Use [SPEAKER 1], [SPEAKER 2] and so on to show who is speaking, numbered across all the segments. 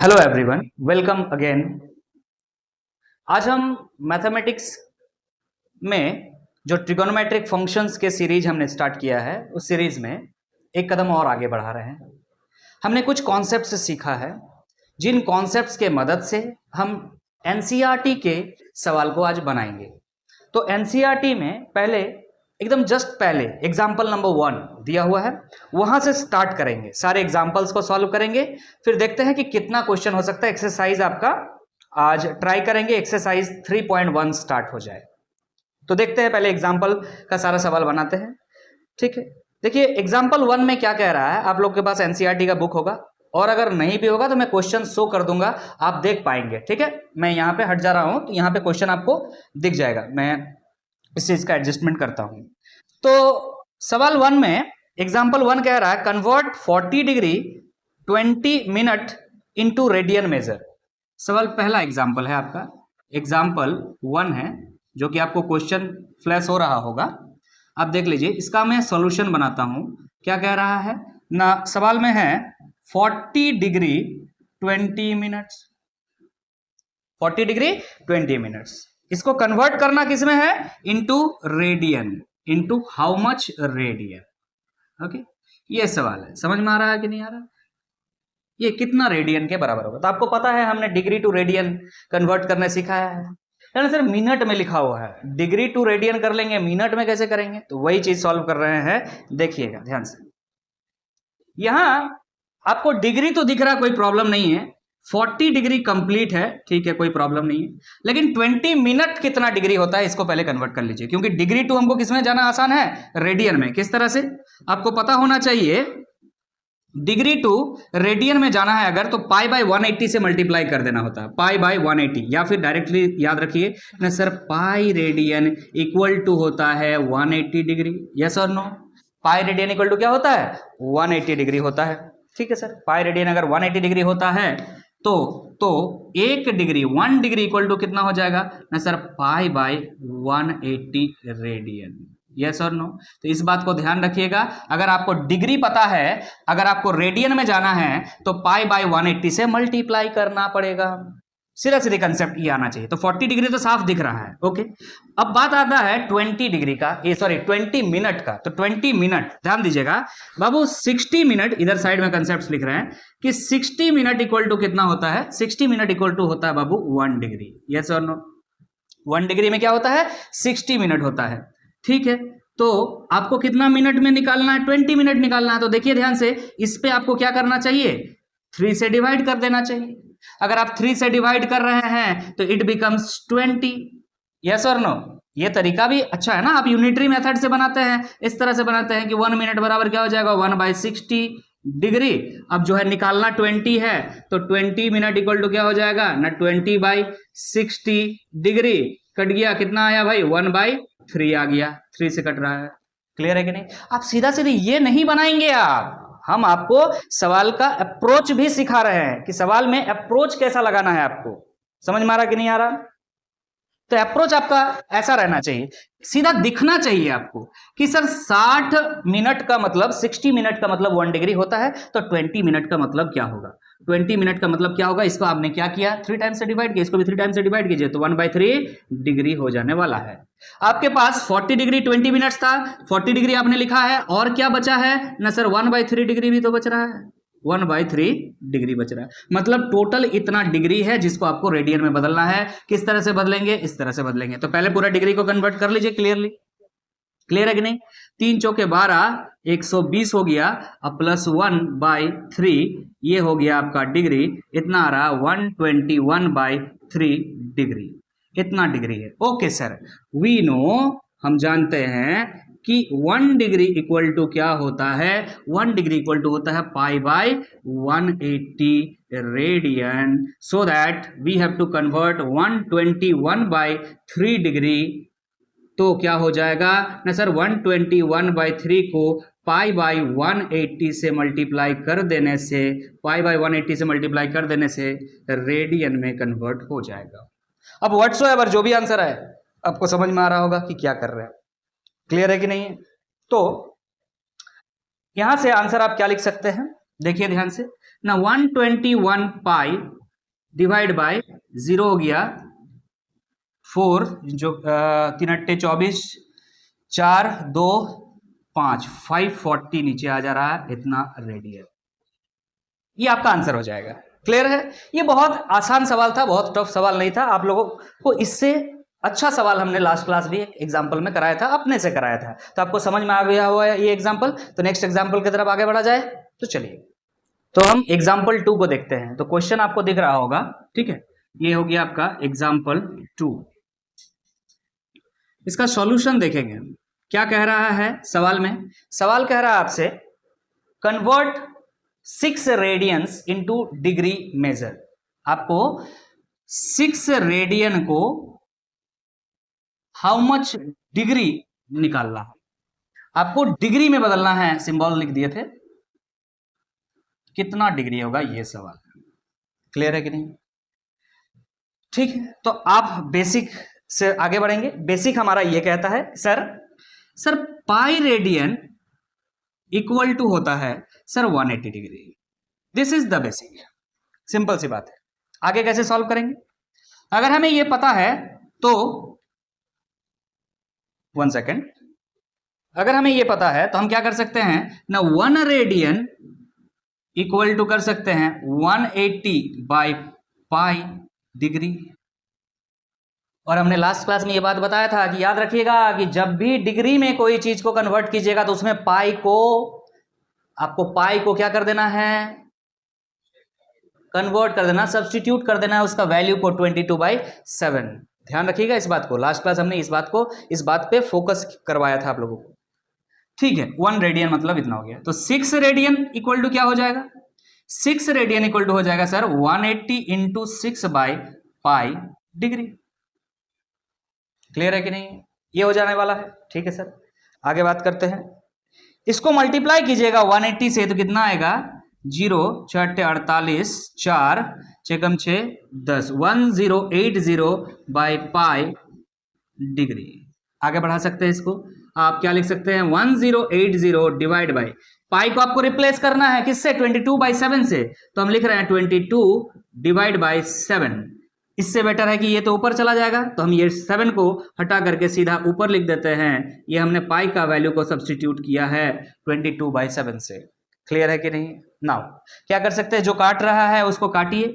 [SPEAKER 1] Hello everyone, welcome again. आज हम mathematics में जो ट्रिगोनोमेट्रिक फंक्शंस के सीरीज हमने स्टार्ट किया है उस सीरीज में एक कदम और आगे बढ़ा रहे हैं। हमने कुछ कॉन्सेप्ट्स सीखा है जिन कॉन्सेप्ट्स के मदद से हम एनसीईआरटी के सवाल को आज बनाएंगे। तो एनसीईआरटी में पहले एकदम जस्ट पहले एग्जाम्पल नंबर 1 दिया हुआ है, वहां से स्टार्ट करेंगे, सारे एग्जाम्पल्स को सॉल्व करेंगे, फिर देखते हैं कि कितना क्वेश्चन हो सकता है। एक्सरसाइज आपका आज ट्राई करेंगे, एक्सरसाइज 3.1 स्टार्ट हो जाए। तो देखते हैं, पहले एग्जाम्पल का सारा सवाल बनाते हैं। ठीक है, देखिए एग्जाम्पल 1 में क्या कह रहा है। आप लोग के पास एनसीईआरटी का बुक होगा, और अगर नहीं भी होगा तो मैं क्वेश्चन शो कर दूंगा, आप देख पाएंगे। ठीक है, मैं यहाँ पे हट जा रहा हूं तो यहाँ पे क्वेश्चन आपको दिख जाएगा। मैं इस चीज का एडजस्टमेंट करता हूं। तो सवाल 1 में एग्जाम्पल 1 कह रहा है convert 40 degree 20 minute into radian major. सवाल पहला एग्जाम्पल है आपका, एग्जाम्पल 1 है, जो कि आपको क्वेश्चन फ्लैश हो रहा होगा। आप देख लीजिए, इसका मैं सॉल्यूशन बनाता हूं। क्या कह रहा है ना, सवाल में है 40 डिग्री 20 मिनट्स, 40 डिग्री 20 मिनट्स। इसको कन्वर्ट करना किसमें है, into radian, into how much radian. Okay, ये सवाल है, समझ में आ रहा है कि नहीं आ रहा। ये कितना रेडियन के बराबर होगा, तो आपको पता है हमने डिग्री टू रेडियन कन्वर्ट करने सिखाया है। सर मिनट में लिखा हुआ है, डिग्री टू रेडियन कर लेंगे, मिनट में कैसे करेंगे। तो वही चीज सॉल्व कर रहे हैं, देखिएगा ध्यान से। यहां आपको डिग्री तो दिख रहा, कोई प्रॉब्लम नहीं है। 40 डिग्री कंप्लीट है, ठीक है, कोई प्रॉब्लम नहीं है। लेकिन 20 मिनट कितना डिग्री होता है, इसको पहले कन्वर्ट कर लीजिए, क्योंकि डिग्री टू हमको किसमें जाना आसान है, रेडियन में। किस तरह से आपको पता होना चाहिए, डिग्री टू रेडियन में जाना है अगर, तो पाई बाय 180 से मल्टीप्लाई कर देना होता है, पाई बाय 180, या फिर डायरेक्टली याद रखिए ना sir, pi radian equal to होता है 180 डिग्री। यस और no, pi radian equal to क्या होता है, 180 डिग्री होता है। ठीक है सर, पाई रेडियन अगर 180 डिग्री होता है तो 1 डिग्री 1 डिग्री इक्वल टू कितना हो जाएगा ना sir, pi by 180 radian. Yes और नो, तो इस बात को ध्यान रखिएगा। अगर आपको डिग्री पता है, अगर आपको रेडियन में जाना है तो पाई बाय 180 से मल्टीप्लाई करना पड़ेगा। सीधा सीधे कंसेप्ट ये आना चाहिए। तो 40 डिग्री तो साफ दिख रहा है। ओके, अब बात आता है 20 डिग्री का, ये सॉरी 20 मिनट का। तो 20 मिनट ध्यान दीजिएगा बाबू, 60 मिनट इधर साइड में कंसेप्ट लिख रहे हैं कि 60 मिनट इक्वल टू कितना होता है, 60 मिनट इक्वल टू होता है बाबू 1 डिग्री। यस और नो, 1 डिग्री में क्या होता है, 60 मिनट होता है। ठीक है, तो आपको कितना मिनट में निकालना है, 20 मिनट निकालना है। तो देखिए ध्यान से, इस पे आपको क्या करना चाहिए, 3 से डिवाइड कर देना चाहिए। अगर आप 3 से डिवाइड कर रहे हैं तो इट बिकम्स 20। यस और नो, ये तरीका भी अच्छा है ना, आप यूनिटरी मेथड से बनाते हैं, इस तरह से बनाते हैं कि 1 मिनट बराबर क्या हो जाएगा, 1/60 डिग्री। अब जो है निकालना 20 है, तो 20 मिनट इक्वल टू क्या हो जाएगा ना, 20/60 डिग्री। कट गया, कितना आया भाई, 1/3 आ गया, 3 से कट रहा है। क्लियर है कि नहीं। आप सीधा सीधे ये नहीं बनाएंगे, आप हम आपको सवाल का अप्रोच भी सिखा रहे हैं कि सवाल में अप्रोच कैसा लगाना है। आपको समझ में आ रहा कि नहीं आ रहा। तो अप्रोच आपका ऐसा रहना चाहिए, सीधा दिखना चाहिए आपको कि सर 60 मिनट का मतलब, 60 मिनट का मतलब 1 डिग्री होता है, तो 20 मिनट का मतलब क्या होगा, 20 मिनट का मतलब क्या होगा। इसको आपने क्या किया, 3 टाइम्स से डिवाइड किया, इसको भी 3 टाइम्स से डिवाइड कीजिए, तो 1/3 डिग्री हो जाने वाला है। आपके पास 40 डिग्री 20 मिनट्स था, 40 डिग्री आपने लिखा है, और क्या बचा है ना सर, 1/3 डिग्री भी तो बच रहा है, 1/3 डिग्री बच रहा है। मतलब टोटल इतना डिग्री है जिसको आपको रेडियन में बदलना है। किस तरह से बदलेंगे, इस तरह से बदलेंगे। तो पहले पूरा डिग्री को कन्वर्ट कर लीजिए क्लियरली। क्लियर है कि नहीं। 3 चौके 12, 120 हो गया, अब प्लस 1/3, ये हो गया आपका डिग्री। इतना आ रहा 121/3 डिग्री, इतना डिग्री है। ओके सर, वी नो, हम जानते हैं कि 1 डिग्री इक्वल टू क्या होता है, 1 डिग्री इक्वल टू होता है pi by 180 radian. So that we have to convert 121/3 degree. तो क्या हो जाएगा ना सर, 121/3 को पाई बाय 180 से मल्टीप्लाई कर देने से, पाई बाय 180 से मल्टीप्लाई कर देने से रेडियन में कन्वर्ट हो जाएगा। अब व्हाट्सोएवर जो भी आंसर है आपको समझ में आ रहा होगा कि क्या कर रहे हैं। क्लियर है कि नहीं है। तो यहां से आंसर आप क्या लिख सकते हैं, देखिए ध्यान से, ना 121 पाई डिवाइड बाय 0 हो गया 4, जो 3 अट्टे 24, 4 2 5, 540 नीचे आ जा रहा है, इतना रेडियन। ये आपका आंसर हो जाएगा। क्लियर है? ये बहुत आसान सवाल था, बहुत टफ सवाल नहीं था। आप लोगों को इससे अच्छा सवाल हमने लास्ट क्लास भी एक एग्जाम्पल में कराया था, अपने से कराया था, तो आपको समझ में आ गया हुआ है ये एग्जाम्पल। तो नेक्स्ट एग्जाम्पल की तरफ आगे बढ़ा जाए। तो चलिए, तो हम एग्जाम्पल 2 को देखते हैं। तो क्वेश्चन आपको दिख रहा होगा, ठीक है, ये हो गया आपका एग्जाम्पल 2। इसका सॉल्यूशन देखेंगे। क्या कह रहा है सवाल में? सवाल कह रहा है आपसे convert 6 radians into degree measure. आपको 6 रेडियन को हाउ मच डिग्री निकालना है, आपको डिग्री में बदलना है। सिंबल लिख दिए थे, कितना डिग्री होगा ये सवाल। क्लियर है कि नहीं? ठीक है, तो आप बेसिक से आगे बढ़ेंगे। बेसिक हमारा ये कहता है sir pi radian equal to होता है sir 180 degree. This is the basic, simple सी बात है। आगे कैसे सॉल्व करेंगे? अगर हमें ये पता है तो 1 सेकेंड, अगर हमें ये पता है तो हम क्या कर सकते हैं ना, 1 रेडियन इक्वल टू कर सकते हैं 180 बाई पाई डिग्री। और हमने लास्ट क्लास में ये बात बताया था कि याद रखिएगा कि जब भी डिग्री में कोई चीज को कन्वर्ट कीजिएगा तो उसमें पाई को, आपको पाई को क्या कर देना है, कन्वर्ट कर देना, सब्स्टिट्यूट कर देना है उसका वैल्यू को 22/7। ध्यान रखिएगा इस बात को। लास्ट क्लास हमने इस बात पे फोकस करवाया था आप लोगों को। ठीक है, 1 रेडियन मतलब इतना हो गया। तो 6 रेडियन इक्वल टू क्या हो जाएगा? 6 रेडियन इक्वल टू हो जाएगा sir 180 into 6 by pi degree. Clear है कि नहीं? ये हो जाने वाला है। ठीक है सर, आगे बात करते हैं। इसको मल्टीप्लाई कीजिएगा 180 से तो कितना आएगा, 0 6 48, 4 6 6 10, 1080 बाई पाई डिग्री। आगे बढ़ा सकते हैं इसको, आप क्या लिख सकते हैं, 1080 डिवाइड बाई पाई को आपको रिप्लेस करना है किससे, 22/7 से। तो हम लिख रहे हैं 22 डिवाइड बाई 7। इससे बेटर है कि ये तो ऊपर चला जाएगा, तो हम ये 7 को हटा करके सीधा ऊपर लिख देते हैं। ये हमने पाई का वैल्यू को सब्स्टिट्यूट किया है 22/7 से। क्लियर है कि नहीं? नाउ क्या कर सकते हैं, जो काट रहा है उसको काटिए।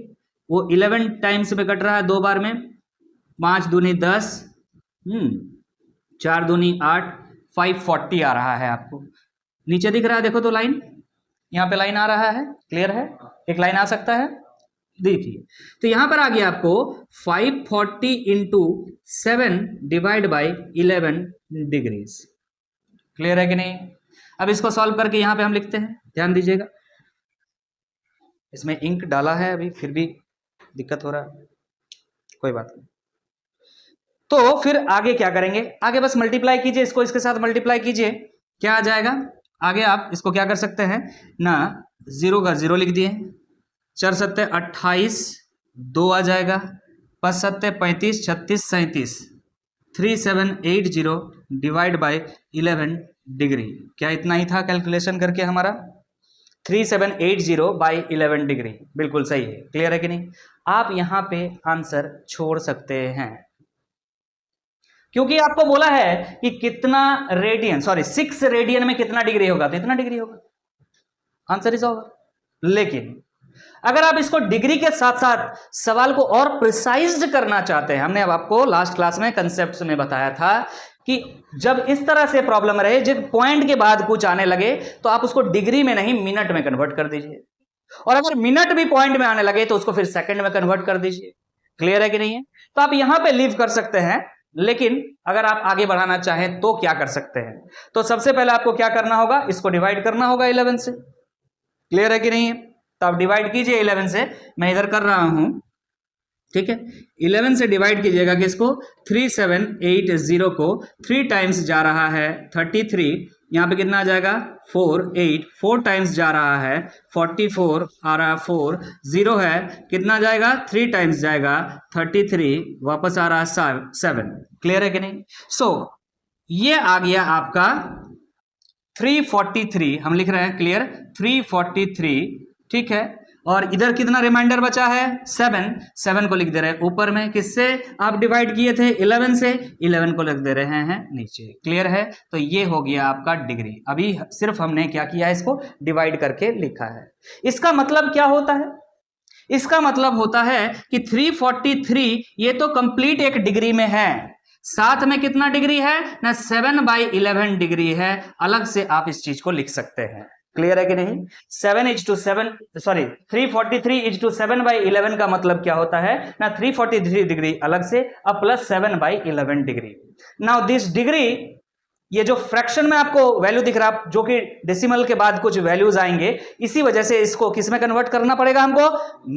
[SPEAKER 1] वो 11 टाइम्स में कट रहा है, 2 बार में। 5 दूनी 10, 4 दूनी 8, 540 आ रहा है आपको। नीचे दिख रहा है, देखो तो लाइन, यहाँ पे लाइन आ रहा है। क्लियर है? एक लाइन आ सकता है, देखिए। तो यहां पर आ गया आपको 540 into 7 divide by 11 degrees. Clear है कि नहीं? अब इसको सॉल्व करके यहां पे हम लिखते हैं, ध्यान दीजिएगा। इसमें इंक डाला है अभी, फिर भी दिक्कत हो रहा है, कोई बात नहीं। तो फिर आगे क्या करेंगे, आगे बस मल्टीप्लाई कीजिए, इसको इसके साथ मल्टीप्लाई कीजिए, क्या आ जाएगा आगे। आप इसको क्या कर सकते हैं ना, 0 का 0 लिख दिए, 4 सत्ते 28, 2 आ जाएगा, 5 सत्ते 35, 36 37, 3780 डिवाइड बाई 11 डिग्री। क्या इतना ही था कैलकुलेशन करके हमारा? 3780 बाई 11 डिग्री, बिल्कुल सही है। क्लियर है कि नहीं? आप यहां पे आंसर छोड़ सकते हैं, क्योंकि आपको बोला है कि कितना रेडियन, सॉरी 6 रेडियन में कितना डिग्री होगा, तो इतना डिग्री होगा, आंसर इज ओवर। लेकिन अगर आप इसको डिग्री के साथ साथ सवाल को और प्रिसाइज करना चाहते हैं, हमने अब आपको लास्ट क्लास में कंसेप्ट में बताया था कि जब इस तरह से प्रॉब्लम रहे, जब पॉइंट के बाद कुछ आने लगे, तो आप उसको डिग्री में नहीं मिनट में कन्वर्ट कर दीजिए। और अगर मिनट भी पॉइंट में आने लगे तो उसको फिर सेकंड में कन्वर्ट कर दीजिए। क्लियर है कि नहीं है? तो आप यहां पे लीव कर सकते हैं, लेकिन अगर आप आगे बढ़ाना चाहें तो क्या कर सकते हैं? तो सबसे पहले आपको क्या करना होगा, इसको डिवाइड करना होगा 11 से। क्लियर है कि नहीं है? तो आप डिवाइड कीजिए 11 से, मैं इधर कर रहा हूं, ठीक है। 11 से डिवाइड कीजिएगा किसको, 3780 को 3 टाइम्स जा रहा है 33, यहाँ पे कितना आ जाएगा 4 8, 4 टाइम्स जा रहा है 44 आ रहा है, 4 0 है, कितना जाएगा 3 टाइम्स जाएगा 33, वापस आ रहा है 7। क्लियर है कि नहीं? सो ये आ गया आपका 343, हम लिख रहे हैं क्लियर 343, ठीक है। और इधर कितना रिमाइंडर बचा है 7 को लिख दे रहे हैं ऊपर में, किससे आप डिवाइड किए थे 11 से, 11 को लिख दे रहे हैं नीचे। क्लियर है? तो ये हो गया आपका डिग्री। अभी सिर्फ हमने क्या किया है, इसको डिवाइड करके लिखा है। इसका मतलब क्या होता है? इसका मतलब होता है कि 343 ये तो कंप्लीट एक डिग्री में है, साथ में कितना डिग्री है ना 7/11 डिग्री है। अलग से आप इस चीज को लिख सकते हैं। क्लियर है कि नहीं? 343 का मतलब क्या होता है ना 343 डिग्री अलग से, अब plus 7/11 degree. Now this degree, ये जो फ्रैक्शन में आपको वैल्यू दिख रहा है जो कि डेसिमल के बाद कुछ वैल्यूज आएंगे, इसी वजह से इसको किस में कन्वर्ट करना पड़ेगा, हमको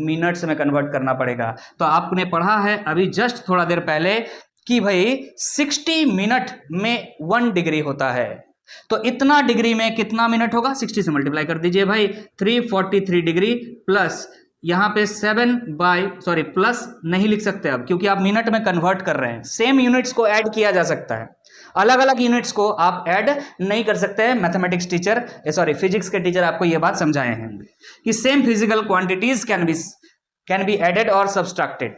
[SPEAKER 1] मिनट्स में कन्वर्ट करना पड़ेगा। तो आपने पढ़ा है अभी जस्ट थोड़ा देर पहले कि भाई 60 मिनट में 1 डिग्री होता है। तो इतना डिग्री में कितना मिनट होगा, 60 से मल्टीप्लाई कर दीजिए भाई, 343 डिग्री प्लस यहां पे प्लस नहीं लिख सकते अब, क्योंकि आप मिनट में कन्वर्ट कर रहे हैं। सेम यूनिट्स को ऐड किया जा सकता है, अलग अलग यूनिट्स को आप ऐड नहीं कर सकते हैं। मैथमेटिक्स टीचर फिजिक्स के टीचर आपको यह बात समझाए हैं कि same physical quantities can be added और सब्सट्रैक्टेड।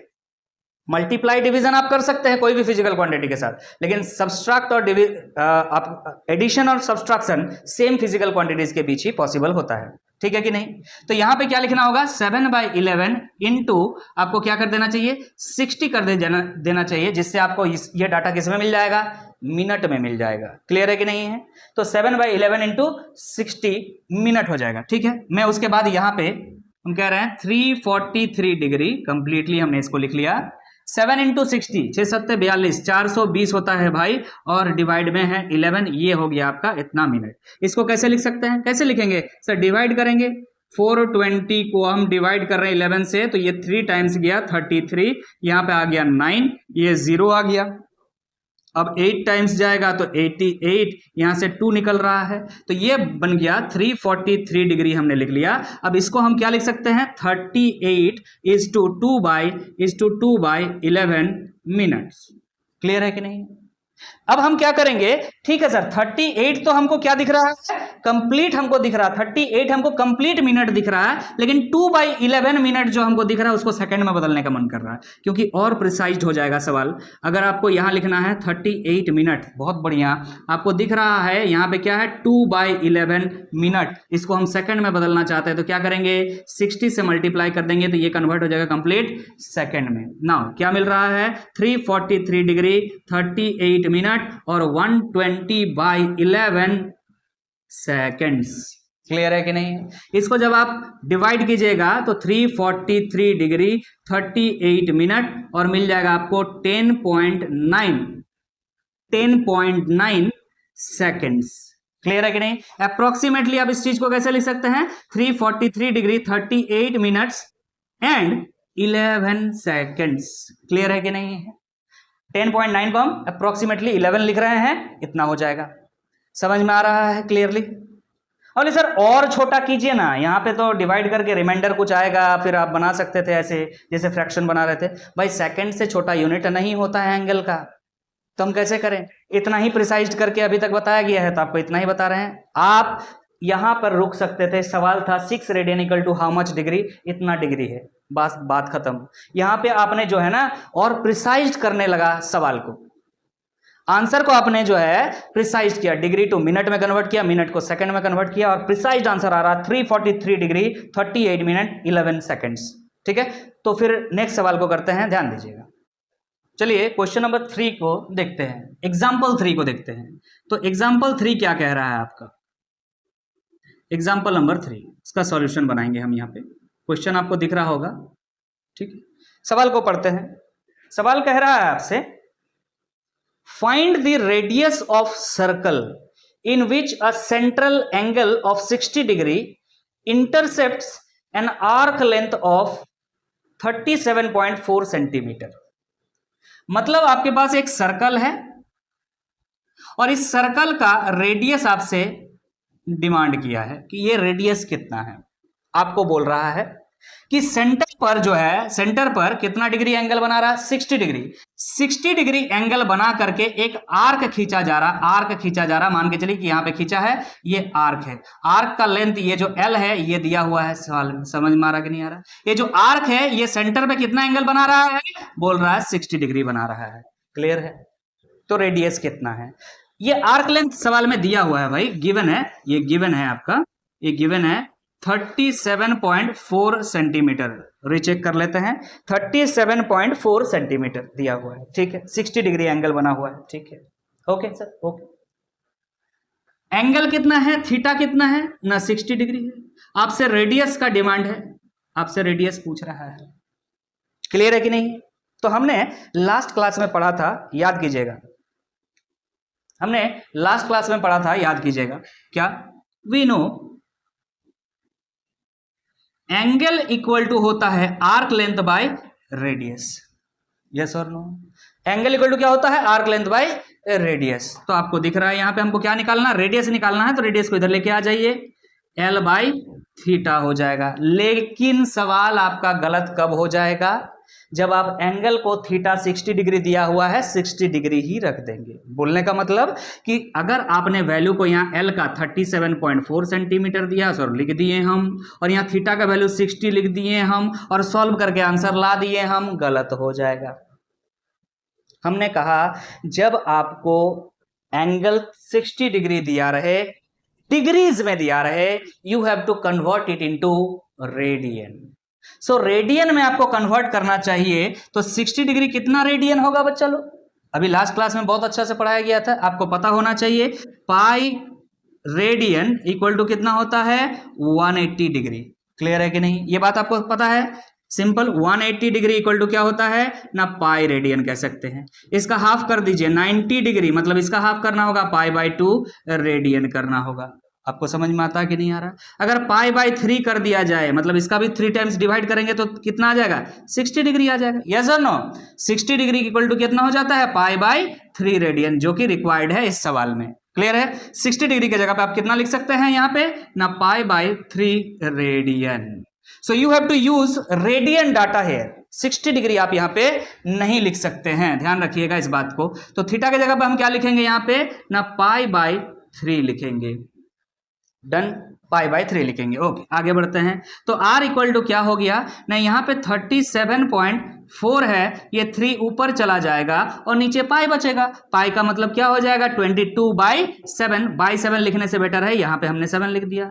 [SPEAKER 1] मल्टीप्लाई डिवीजन आप कर सकते हैं कोई भी फिजिकल क्वांटिटी के साथ, लेकिन सब्सट्रैक्ट और एडिशन और सब्सट्रैक्शन सेम फिजिकल क्वांटिटीज के बीच ही पॉसिबल होता है। ठीक है कि नहीं? तो यहां पे क्या लिखना होगा 7/11 इंटू आपको क्या कर देना चाहिए 60 कर देना चाहिए, जिससे आपको ये डाटा किस में मिल जाएगा, मिनट में मिल जाएगा। क्लियर है कि नहीं है? तो 7/11 इंटू 60 मिनट हो जाएगा। ठीक है, मैं उसके बाद यहां पे हम कह रहे हैं 343 डिग्री कंप्लीटली हमने इसको लिख लिया। 7 इंटू 60 6 7 42 420 होता है भाई, और डिवाइड में है 11, ये हो गया आपका इतना मिनट। इसको कैसे लिख सकते हैं, कैसे लिखेंगे सर? डिवाइड करेंगे, 420 को हम डिवाइड कर रहे हैं 11 से, तो ये 3 टाइम्स गया 33, यहाँ पे आ गया 9, ये 0 आ गया। अब 8 टाइम्स जाएगा तो 88, यहां से 2 निकल रहा है, तो ये बन गया 343 डिग्री हमने लिख लिया। अब इसको हम क्या लिख सकते हैं 38 इज टू 2/11 मिनट्स। क्लियर है कि नहीं? अब हम क्या करेंगे, ठीक है सर 38 तो हमको क्या दिख रहा है, कंप्लीट हमको दिख रहा है, 38 हमको कंप्लीट मिनट दिख रहा है, लेकिन 2/11 मिनट जो हमको दिख रहा है उसको सेकंड में बदलने का मन कर रहा है, क्योंकि और प्रिसाइज हो जाएगा सवाल। अगर आपको यहां लिखना है 38 मिनट, बहुत बढ़िया, आपको दिख रहा है यहां पे क्या है 2/11 मिनट, इसको हम सेकंड में बदलना चाहते हैं तो क्या करेंगे 60 से मल्टीप्लाई कर देंगे तो ये कन्वर्ट हो जाएगा कंप्लीट सेकंड में। नाउ क्या मिल रहा है 343 डिग्री 38 मिनट और 120/11 सेकेंड्स। क्लियर है कि नहीं? इसको जब आप डिवाइड कीजिएगा तो 343 डिग्री 38 मिनट और मिल जाएगा आपको 10.9 सेकेंड्स। क्लियर है कि नहीं? अप्रोक्सीमेटली आप इस चीज को कैसे लिख सकते हैं 343 degree 38 minutes and 11 seconds. Clear है कि नहीं है? 10.9 को हम अप्रोक्सीमेटली 11 लिख रहे हैं, इतना हो जाएगा। समझ में आ रहा है क्लियरली? और सर और छोटा कीजिए ना, यहाँ पे तो डिवाइड करके रिमाइंडर कुछ आएगा, फिर आप बना सकते थे ऐसे जैसे फ्रैक्शन बना रहे थे। भाई सेकंड से छोटा यूनिट नहीं होता है एंगल का, तो हम कैसे करें? इतना ही प्रिसाइज करके अभी तक बताया गया है तो आपको इतना ही बता रहे हैं। आप यहां पर रुक सकते थे, सवाल था 6 radian equal to how much degree, इतना डिग्री है, बस बात खत्म। यहां पे आपने जो है ना और प्रिसाइज करने लगा सवाल को, आंसर को आपने जो है प्रिसाइज किया, डिग्री टू मिनट में कन्वर्ट किया, मिनट को सेकंड में कन्वर्ट किया, और प्रिसाइज आंसर आ रहा 343 डिग्री 38 मिनट 11 सेकंड्स। ठीक है, तो फिर नेक्स्ट सवाल को करते हैं, ध्यान दीजिएगा। चलिए क्वेश्चन नंबर 3 को देखते हैं, एग्जाम्पल 3 को देखते हैं। तो एग्जाम्पल 3 क्या कह रहा है आपका, एग्जाम्पल नंबर 3, इसका सॉल्यूशन बनाएंगे हम। यहाँ पे क्वेश्चन आपको दिख रहा होगा, ठीक है। सवाल को पढ़ते हैं। सवाल कह रहा है आपसे, find the radius of circle in which a central angle of 60 degree intercepts an arc length of 37.4 centimetre. मतलब आपके पास एक सर्कल है और इस सर्कल का रेडियस आपसे डिमांड किया है कि ये रेडियस कितना है। आपको बोल रहा है कि सेंटर पर जो है, सेंटर पर कितना डिग्री एंगल बना रहा है, 60 डिग्री। 60 डिग्री एंगल बना करके एक आर्क खींचा जा रहा, मान के चलिए कि यहां पे खींचा है, ये आर्क है। आर्क का लेंथ ये जो एल है ये दिया हुआ है सवाल में, समझ में आ रहा कि नहीं आ रहा? ये जो आर्क है ये सेंटर पे कितना एंगल बना रहा है, बोल रहा है 60 डिग्री बना रहा है। क्लियर है? तो रेडियस कितना है, ये आर्क लेंथ सवाल में दिया हुआ है भाई, गिवन है, ये गिवन है आपका, ये गिवन है 37.4 सेंटीमीटर। रीचेक कर लेते हैं, 37.4 सेंटीमीटर दिया हुआ है, ठीक है। 60 डिग्री एंगल बना हुआ है, ठीक है। Okay sir, okay. एंगल कितना है, थीटा कितना है ना, 60 डिग्री है। आपसे रेडियस का डिमांड है, आपसे रेडियस पूछ रहा है। क्लियर है कि नहीं? तो हमने लास्ट क्लास में पढ़ा था, याद कीजिएगा, हमने लास्ट क्लास में पढ़ा था, याद कीजिएगा, क्या? We know angle equal to होता है arc length by radius. Yes और नो? एंगल इक्वल टू क्या होता है, आर्क लेंथ बाय रेडियस। तो आपको दिख रहा है यहां पे हमको क्या निकालना, रेडियस निकालना है, तो रेडियस को इधर लेके आ जाइए, एल बाई थीटा हो जाएगा। लेकिन सवाल आपका गलत कब हो जाएगा, जब आप एंगल को थीटा 60 डिग्री दिया हुआ है 60 डिग्री ही रख देंगे। बोलने का मतलब कि अगर आपने वैल्यू को यहाँ एल का 37.4 सेंटीमीटर दिया, सर लिख दिए हम, और यहाँ थीटा का वैल्यू 60 लिख दिए हम, और सॉल्व करके आंसर ला दिए हम, गलत हो जाएगा। हमने कहा जब आपको एंगल 60 डिग्री दिया रहे, डिग्रीज में दिया रहे, you have to convert it into radian. So radian में आपको कन्वर्ट करना चाहिए, तो 60 डिग्री कितना रेडियन होगा बच्चा लोग? अभी लास्ट क्लास में बहुत अच्छा से पढ़ाया गया था, आपको पता होना चाहिए। पाई रेडियन इक्वल टू कितना होता है, 180 डिग्री। क्लियर है कि नहीं? ये बात आपको पता है, सिंपल। 180 डिग्री इक्वल टू क्या होता है ना, पाई रेडियन कह सकते हैं। इसका हाफ कर दीजिए, 90 डिग्री, मतलब इसका हाफ करना होगा, पाई बाई 2 रेडियन करना होगा। आपको समझ में आता है कि नहीं आ रहा? अगर पाई बाई 3 कर दिया जाए, मतलब इसका भी 3 टाइम्स डिवाइड करेंगे तो कितना आ जाएगा, 60 डिग्री आ जाएगा। यस और नो? 60 डिग्री इक्वल टू कितना हो जाता है, पाई बाई 3 रेडियन, जो कि रिक्वायर्ड है इस सवाल में। क्लियर है? 60 डिग्री की जगह पे आप कितना लिख सकते हैं यहाँ पे ना, pi by 3 radian. So you have to use radian data here. 60 degree आप यहाँ पे नहीं लिख सकते हैं, ध्यान रखिएगा इस बात को। तो थीटा की जगह पे हम क्या लिखेंगे यहाँ पे ना, पाई बाई 3 लिखेंगे। डन, पाई बाई 3 लिखेंगे। ओके, आगे बढ़ते हैं। तो r इक्वल टू क्या हो गया ना, यहाँ पे 37.4 है, ये 3 ऊपर चला जाएगा और नीचे पाई बचेगा। पाई का मतलब क्या हो जाएगा, 22/7। बाई 7 लिखने से बेटर है, यहाँ पे हमने 7 लिख दिया।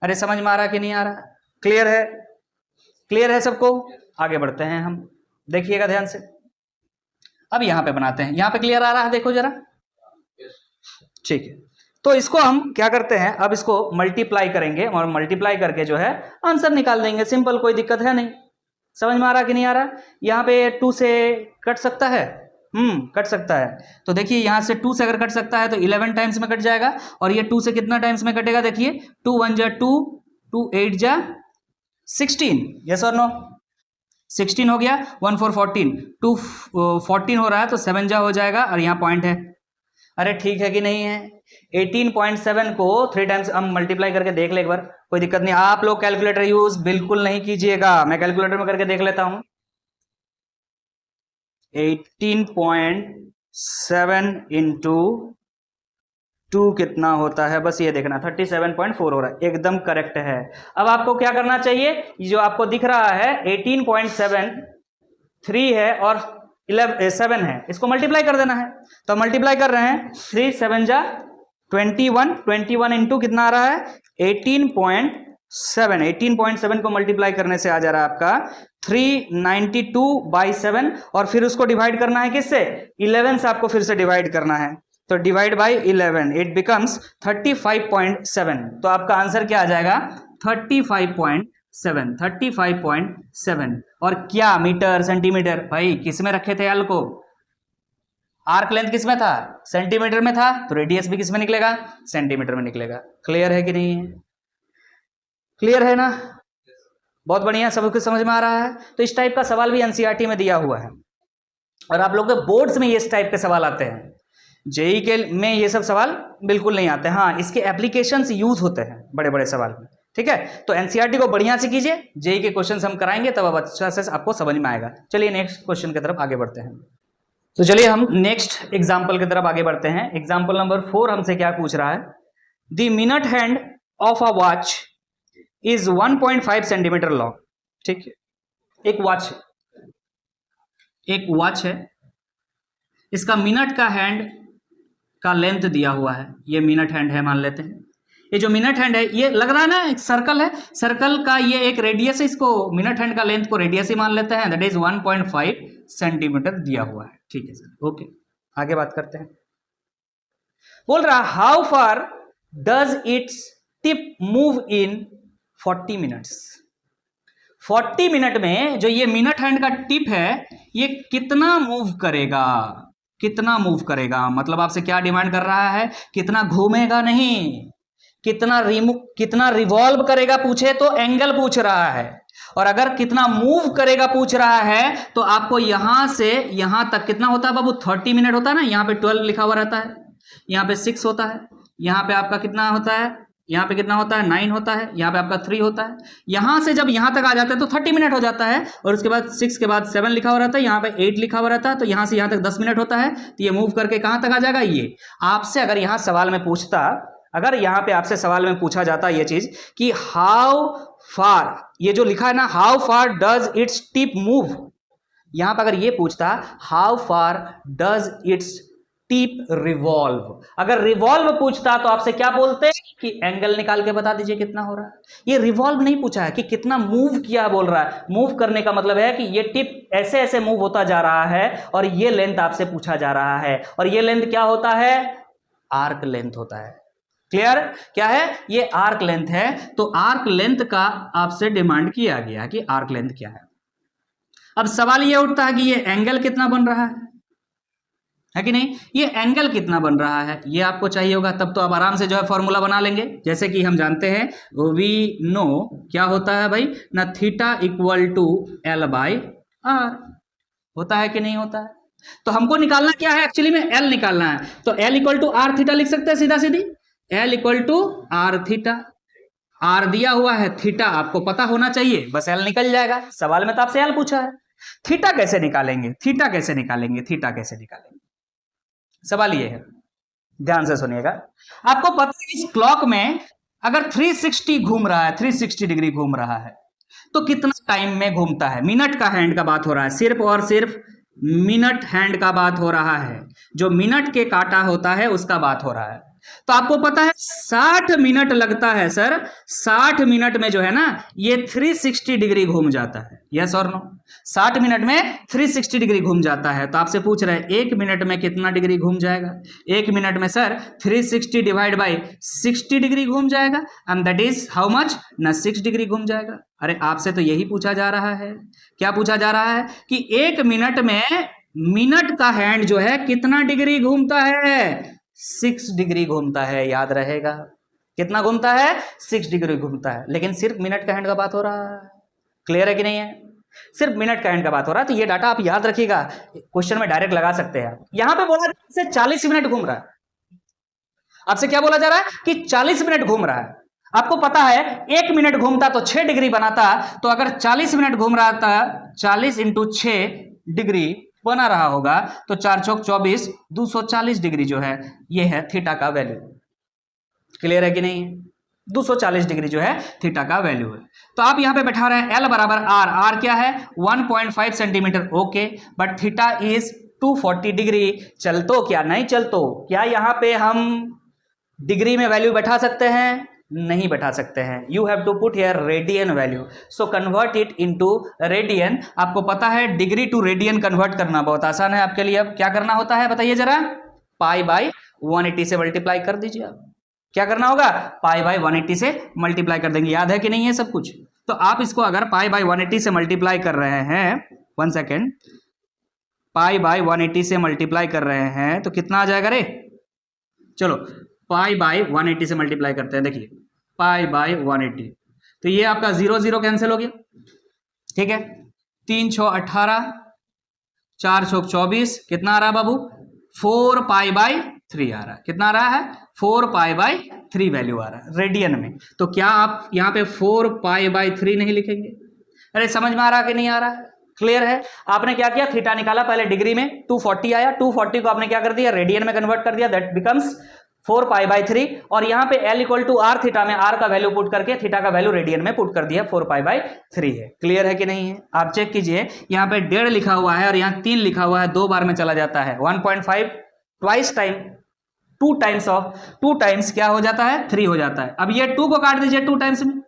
[SPEAKER 1] अरे समझ में आ रहा कि नहीं आ रहा? क्लियर है? क्लियर है सबको? आगे बढ़ते हैं हम, देखिएगा ध्यान से। अब यहाँ पे बनाते हैं, यहाँ पे क्लियर आ रहा है, देखो जरा। ठीक है, तो इसको हम क्या करते हैं, अब इसको मल्टीप्लाई करेंगे और मल्टीप्लाई करके जो है आंसर निकाल देंगे। सिंपल, कोई दिक्कत है नहीं। समझ में आ रहा कि नहीं आ रहा? यहाँ पे 2 से कट सकता है, कट सकता है। तो देखिए यहाँ से 2 से अगर कट सकता है तो 11 टाइम्स में कट जाएगा, और ये 2 से कितना टाइम्स में कटेगा, देखिए 2 1 जा 2, 2 8 जा 16। यस और नो? 16 हो गया, 1 4 14, 2 14 हो रहा है, तो 7 जा हो जाएगा, और यहाँ पॉइंट है। अरे ठीक है कि नहीं है? 18.7 को 3 टाइम्स हम मल्टीप्लाई करके देख ले एक बार, कोई दिक्कत नहीं। आप लोग कैलकुलेटर यूज बिल्कुल नहीं कीजिएगा, मैं कैलकुलेटर में करके देख लेता हूं। 18.7 इंटू 2 कितना होता है, बस ये देखना, 37.4 हो रहा है, एकदम करेक्ट है। अब आपको क्या करना चाहिए, जो आपको दिख रहा है 18.7 3 है और 7 है, इसको मल्टीप्लाई कर देना है। तो मल्टीप्लाई कर रहे हैं, 3 7 जा 21, 21 इंटू कितना आ रहा है, 18.7। 18.7 को मल्टीप्लाई करने से आ जा रहा है आपका 392/7, और फिर उसको डिवाइड करना है किससे, 11 से आपको फिर से डिवाइड करना है। तो डिवाइड बाई 11, इट बिकम्स 35.7। तो आपका आंसर क्या आ जाएगा, 35.7। 35.7। और क्या, मीटर सेंटीमीटर? भाई किस में रखे थे एल को, आर्क लेंथ किस में था, सेंटीमीटर में था, तो रेडियस भी किस में निकलेगा, सेंटीमीटर में निकलेगा। क्लियर है कि नहीं है? क्लियर है ना? बहुत बढ़िया, सबको समझ में आ रहा है। तो इस टाइप का सवाल भी एनसीईआरटी में दिया हुआ है, और आप लोग के बोर्ड्स में इस टाइप के सवाल आते हैं। जेईई के में ये सब सवाल बिल्कुल नहीं आते। हाँ, इसके एप्लीकेशंस यूज होते हैं बड़े बड़े सवाल में, ठीक है, तो एनसीईआरटी को बढ़िया से कीजिए, जेई के क्वेश्चंस हम कराएंगे तब अब अच्छा से आपको समझ में आएगा। चलिए नेक्स्ट क्वेश्चन की तरफ आगे बढ़ते हैं। तो चलिए हम नेक्स्ट एग्जांपल की तरफ आगे बढ़ते हैं। एग्जांपल नंबर 4 हमसे क्या पूछ रहा है, the minute hand of a watch is 1.5 centimetre long. ठीक है, एक वॉच है, इसका मिनट का हैंड का लेंथ दिया हुआ है, ये मिनट हैंड है मान लेते हैं। ये जो मिनट हैंड है ये लग रहा है ना एक सर्कल है, सर्कल का ये एक रेडियस है, इसको मिनट हैंड का लेंथ को रेडियस ही मान लेते हैं, दैट इज 1.5 सेंटीमीटर दिया हुआ है। ठीक है सर, ओके आगे बात करते हैं। बोल रहा how far does its tip move in 40 minutes. 40 minute में जो ये मिनट हैंड का टिप है ये कितना मूव करेगा, कितना मूव करेगा, मतलब आपसे क्या डिमांड कर रहा है, कितना घूमेगा नहीं, कितना रिवॉल्व करेगा पूछे तो एंगल पूछ रहा है, और अगर कितना मूव करेगा पूछ रहा है तो आपको यहां से यहां तक कितना होता है बाबू, 30 मिनट होता है ना, यहां पे 12 लिखा हुआ रहता है, यहां पे 6 होता है, यहां पे आपका कितना होता है, यहाँ पे कितना होता है 9 होता है, यहाँ पे आपका 3 होता है, यहां से जब यहां तक आ जाता है तो 30 मिनट हो जाता है, और उसके बाद 6 के बाद 7 लिखा हुआ रहता है, यहाँ पे 8 लिखा हुआ रहता है, तो यहां से यहां तक 10 मिनट होता है, तो ये मूव करके कहां तक आ जाएगा। ये आपसे अगर यहाँ सवाल में पूछता, अगर यहाँ पे आपसे सवाल में पूछा जाता ये चीज कि हाउ फार, ये जो लिखा है ना how far does its tip move, यहां पर अगर ये पूछता how far does its tip revolve, अगर रिवॉल्व पूछता तो आपसे क्या बोलते कि एंगल निकाल के बता दीजिए कितना हो रहा है। ये रिवॉल्व नहीं पूछा है कि कितना मूव किया बोल रहा है, मूव करने का मतलब है कि ये टिप ऐसे ऐसे मूव होता जा रहा है और ये लेंथ आपसे पूछा जा रहा है, और ये लेंथ क्या होता है, आर्क लेंथ होता है। क्लियर, क्या है ये आर्क लेंथ है, तो आर्क लेंथ का आपसे डिमांड किया गया कि आर्क लेंथ क्या है। अब सवाल ये उठता है कि ये एंगल कितना बन रहा है कि नहीं, ये एंगल कितना बन रहा है ये आपको चाहिए होगा, तब तो आप आराम से जो है फॉर्मूला बना लेंगे, जैसे कि हम जानते हैं वी नो क्या होता है भाई ना, theta equal to L by R, होता है कि नहीं होता है। तो हमको निकालना क्या है, एक्चुअली में एल निकालना है, तो L equal to R theta लिख सकते हैं सीधा सीधी, L equal to R theta, R दिया हुआ है, थीटा आपको पता होना चाहिए, बस एल निकल जाएगा। सवाल में तो आपसे एल पूछा है, थीटा कैसे निकालेंगे, थीटा कैसे निकालेंगे, थीटा कैसे निकालेंगे, सवाल ये है, ध्यान से सुनिएगा। आपको पता है इस क्लॉक में अगर 360 घूम रहा है, 360 डिग्री घूम रहा है तो कितना टाइम में घूमता है, मिनट का हैंड का बात हो रहा है, सिर्फ और सिर्फ मिनट हैंड का बात हो रहा है, जो मिनट के काटा होता है उसका बात हो रहा है। तो आपको पता है 60 मिनट लगता है सर, 60 मिनट में जो है ना ये 360 डिग्री घूम जाता है, यस और नो, 60 मिनट में 360 डिग्री घूम जाता है। तो आपसे पूछ रहे हैं 1 मिनट में कितना डिग्री घूम जाएगा, 1 मिनट में सर 360 डिवाइड बाई 60 डिग्री घूम जाएगा, and that is how much ना 6 डिग्री घूम जाएगा। अरे आपसे तो यही पूछा जा रहा है, क्या पूछा जा रहा है कि 1 मिनट में मिनट का हैंड जो है कितना डिग्री घूमता है, 6 डिग्री घूमता है, याद रहेगा कितना घूमता है, 6 डिग्री घूमता है, लेकिन सिर्फ मिनट का हैंड का बात हो रहा है। क्लियर है कि नहीं है, सिर्फ मिनट का हैंड का बात हो रहा है। तो ये डाटा आप याद रखिएगा, क्वेश्चन में डायरेक्ट लगा सकते हैं। यहां पे बोला से 40 मिनट घूम रहा है, आपसे क्या बोला जा रहा है कि 40 मिनट घूम रहा है। आपको पता है 1 मिनट घूमता तो 6 डिग्री बनाता, तो अगर 40 मिनट घूम रहा था 40 इंटू 6 डिग्री बना रहा होगा, तो 4 चौक 24 240 डिग्री जो है ये है थीटा का वैल्यू। क्लियर है कि नहीं, 240 डिग्री जो है थीटा का वैल्यू है। तो आप यहां पे बैठा रहे हैं एल बराबर आर, आर क्या है 1.5 centimetre, okay, but theta is 240 degree. चल तो क्या नहीं चल तो क्या यहां पे हम डिग्री में वैल्यू बैठा सकते हैं, नहीं बैठा सकते हैं, you have to put here radian value, so convert it into radian. आपको पता है डिग्री टू रेडियन कन्वर्ट करना बहुत आसान है आपके लिए। अब क्या करना होता है बताइए जरा, पाई बाई 180 से मल्टीप्लाई कर दीजिए। आप क्या करना होगा, पाई बाई 180 से मल्टीप्लाई कर देंगे, याद है कि नहीं है सब कुछ। तो आप इसको अगर पाई बाई 180 से मल्टीप्लाई कर रहे हैं, 1 सेकेंड, पाई बाई 180 से मल्टीप्लाई कर रहे हैं तो कितना आ जाएगा रे, चलो पाई बाई 180 से मल्टीप्लाई करते हैं, देखिए पाई बाई 180, तो ये आपका 0 0 कैंसिल हो गया, ठीक है, 3 6 18, 4 6 24, कितना आ रहा बाबू 4 पाई बाई 3 आ रहा है। कितना आ रहा है? 4π/3 वैल्यू आ रहा है रेडियन में। तो क्या आप यहाँ पे 4π/3 नहीं लिखेंगे? अरे समझ में आ रहा कि नहीं आ रहा है? क्लियर है? आपने क्या किया, थीटा निकाला, पहले डिग्री में 240 आया, 240 को आपने क्या कर दिया, रेडियन में कन्वर्ट कर दिया, दैट बिकम्स 4π/3, और यहाँ पे L equal to R theta में आर का वैल्यू पुट करके थीटा का वैल्यू रेडियन में पुट कर दिया, 4π/3 है। क्लियर है कि नहीं है? आप चेक कीजिए, यहाँ पे 1.5 लिखा हुआ है और यहाँ 3 लिखा हुआ है, 2 बार में चला जाता है, 1.5 ट्वाइस टाइम, 2 टाइम्स क्या हो जाता है, 3 हो जाता है। अब ये 2 को काट दीजिए 2 टाइम्स में,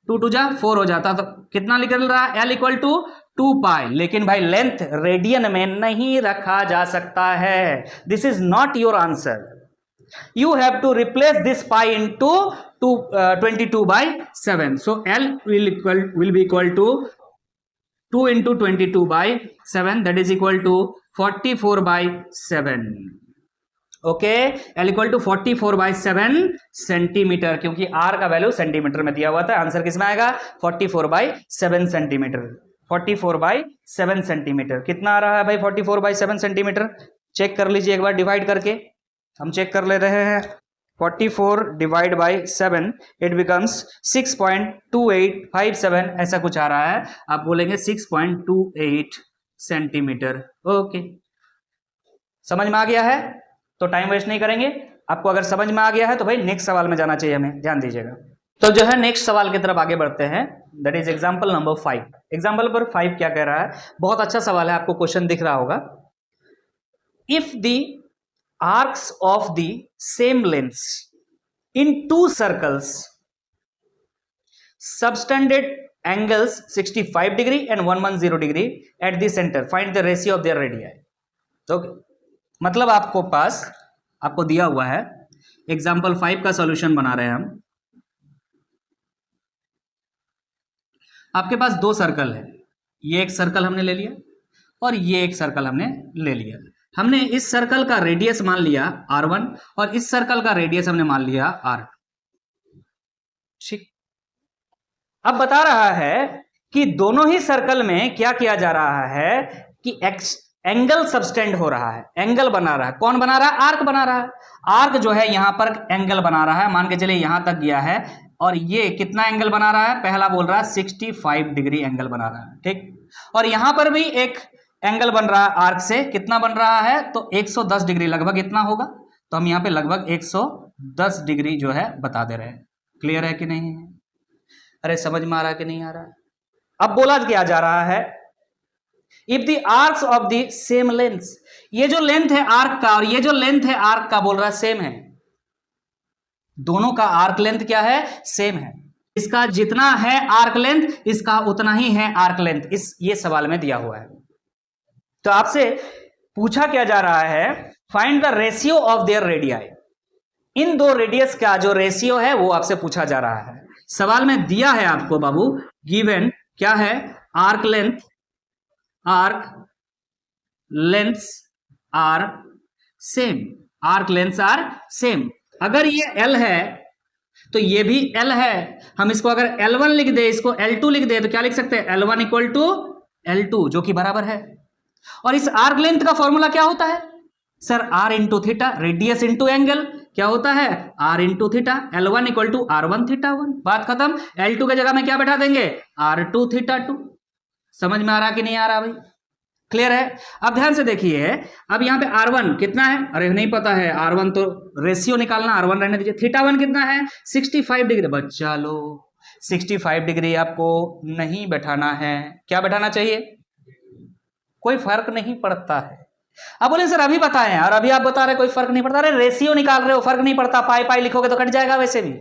[SPEAKER 1] 2 2 जा 4 हो जाता, तो कितना निकल रहा है, L इक्वल टू 2π। लेकिन भाई लेंथ रेडियन में नहीं रखा जा सकता है, this is not your answer. You have to replace this pi into 22/7. So L will be equal to 2 into 22/7, that is equal to 44/7. Okay, L equal to 44/7 centimetre, क्योंकि R का value centimetre में दिया हुआ था। Answer किसमें आएगा, 44/7 centimetre. 44/7 centimetre कितना आ रहा है भाई, 44/7 सेंटीमीटर? चेक कर लीजिए एक बार डिवाइड करके, हम चेक कर ले रहे हैं। 44 डिवाइड बाई 7 इट बिकम्स 6.2857 ऐसा कुछ आ रहा है। आप बोलेंगे 6.28 सेंटीमीटर। ओके, समझ में आ गया है? तो टाइम वेस्ट नहीं करेंगे। आपको अगर समझ में आ गया है तो भाई नेक्स्ट सवाल में जाना चाहिए, हमें ध्यान दीजिएगा। तो जो है नेक्स्ट सवाल की तरफ आगे बढ़ते हैं, that is example number 5। Example number 5 क्या कह रहा है, बहुत अच्छा सवाल है, आपको क्वेश्चन दिख रहा होगा। If the arcs of the same lengths in 2 circles subtended angles 65 degree and 110 degree at the center, find the ratio of their radii। okay, मतलब आपको दिया हुआ है, एग्जाम्पल 5 का सॉल्यूशन बना रहे हैं हम। आपके पास 2 सर्कल है, ये एक सर्कल हमने ले लिया और ये एक सर्कल हमने ले लिया। हमने इस सर्कल का रेडियस मान लिया R1 और इस सर्कल का रेडियस हमने मान लिया R। ठीक, अब बता रहा है कि दोनों ही सर्कल में क्या किया जा रहा है कि एंगल सबस्टेंड हो रहा है, एंगल बना रहा है। कौन बना रहा है, आर्क बना रहा है। आर्क जो है यहां पर एंगल बना रहा है, मान के चलिए यहां तक गया है, और ये कितना एंगल बना रहा है, पहला बोल रहा है 65 डिग्री एंगल बना रहा है। ठीक, और यहां पर भी एक एंगल बन रहा है आर्क से, कितना बन रहा है, तो 110 डिग्री लगभग इतना होगा। तो हम यहाँ पे लगभग 110 डिग्री जो है बता दे रहे हैं। क्लियर है कि नहीं है? अरे समझ में आ रहा है कि नहीं आ रहा है? अब बोला क्या जा रहा है, if the arcs of the same length, ये जो लेंथ है आर्क का और ये जो लेंथ है आर्क का, बोल रहा है सेम है, दोनों का आर्क लेंथ क्या है, सेम है। इसका जितना है आर्क लेंथ, इसका उतना ही है आर्क लेंथ, ये सवाल में दिया हुआ है। तो आपसे पूछा क्या जा रहा है, find the ratio of their radii. इन दो रेडियस का जो रेशियो है वो आपसे पूछा जा रहा है। सवाल में दिया है आपको बाबू, गिवन क्या है, arc lengths are same, arc lengths are same. अगर ये L है तो ये भी L है, हम इसको अगर L1 लिख दे, इसको L2 लिख दे, तो क्या लिख सकते हैं, L1 इक्वल टू L2, जो कि बराबर है। और इस आर्क लेंथ का फॉर्मूला क्या होता है sir, R into theta, radius into angle, क्या होता है R into theta. L1 equal to R1 theta 1, बात खत्म। L2 के जगह में क्या बैठा देंगे, R2 थीटा 2। समझ में आ रहा कि नहीं आ रहा भाई? क्लियर है? अब ध्यान से देखिए, अब यहाँ पे R1 कितना है, अरे नहीं पता है, R1 तो रेशियो निकालना, R1 रहने दीजिए। थीटा 1 कितना है, 65 डिग्री। बच्चा लो, 65 डिग्री आपको नहीं बैठाना है, क्या बैठाना चाहिए, कोई फर्क नहीं पड़ता है। अब बोले सर अभी बताएं, और अभी आप बता रहे कोई फर्क नहीं पड़ता। अरे रेशियो निकाल रहे हो, फर्क नहीं पड़ता, पाई पाई लिखोगे तो कट जाएगा वैसे भी।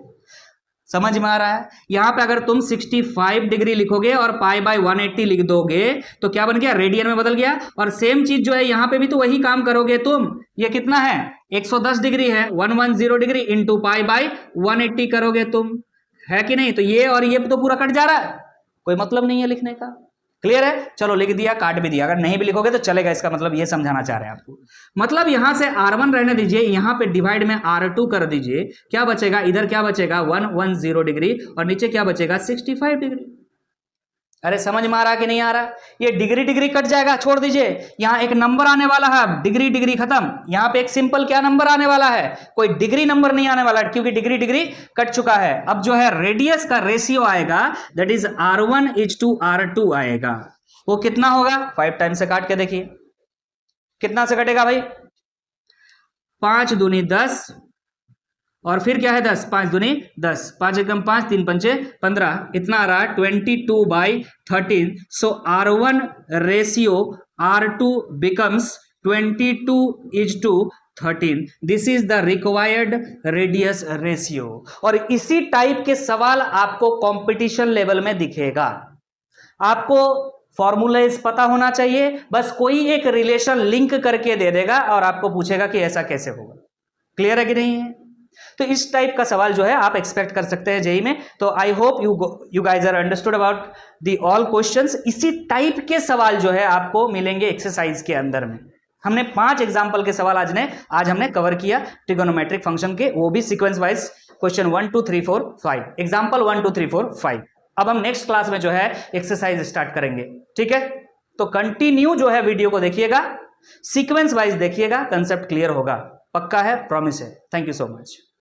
[SPEAKER 1] समझ में आ रहा है? यहां पे अगर तुम 65 डिग्री लिखोगे और पाई बाय 180 लिख दोगे तो क्या बन गया, रेडियन में बदल गया। और सेम चीज जो है यहां पे भी तो वही काम करोगे तुम। ये कितना है, 110 डिग्री है, 110 डिग्री इंटू पाई बाय 180 करोगे तुम, है कि नहीं? तो ये और ये तो पूरा कट जा रहा है, कोई मतलब नहीं है लिखने का। क्लियर है? चलो लिख दिया, काट भी दिया, अगर नहीं भी लिखोगे तो चलेगा। इसका मतलब ये समझाना चाह रहे हैं आपको, मतलब यहां से R1 रहने दीजिए, यहां पे डिवाइड में R2 कर दीजिए, क्या बचेगा, इधर क्या बचेगा 110 डिग्री और नीचे क्या बचेगा 65 डिग्री। अरे समझ में आ रहा कि नहीं आ रहा? ये डिग्री डिग्री कट जाएगा, छोड़ दीजिए। यहां एक नंबर आने वाला है, डिग्री डिग्री खत्म। यहां पे एक सिंपल क्या नंबर आने वाला है, कोई डिग्री नंबर नहीं आने वाला, क्योंकि डिग्री डिग्री कट चुका है। अब जो है रेडियस का रेशियो आएगा, दैट इज R1:R2 आएगा। वो कितना होगा? 5 टाइम से काट के देखिए कितना से कटेगा भाई। 5 दूनी 10 और फिर क्या है 10, 5 दूनी 10, 5 एकम 5, 3 पंचे 15, इतना आ रहा 22/13। सो R1 ratio R2 becomes 22:13। This is the required radius ratio. और इसी टाइप के सवाल आपको कंपटीशन लेवल में दिखेगा। आपको फॉर्मूलेज पता होना चाहिए, बस कोई एक रिलेशन लिंक करके दे देगा और आपको पूछेगा कि ऐसा कैसे होगा। क्लियर है कि नहीं है? तो इस टाइप का सवाल जो है आप एक्सपेक्ट कर सकते हैं जेईई में। तो I hope you guys are understood about the all questions. इसी टाइप के सवाल जो है आपको मिलेंगे एक्सरसाइज के अंदर में। हमने 5 एग्जांपल के सवाल आज हमने कवर किया ट्रिगोनोमेट्रिक फंक्शन के, वो भी सीक्वेंस वाइज क्वेश्चन 1 2 3 4 5, एग्जांपल 1 2 3 4 5। अब हम नेक्स्ट क्लास में जो है एक्सरसाइज स्टार्ट करेंगे, ठीक है? तो कंटिन्यू जो है वीडियो को देखिएगा, सीक्वेंस वाइज देखिएगा, कंसेप्ट क्लियर होगा, पक्का है, प्रॉमिस है। Thank you so much.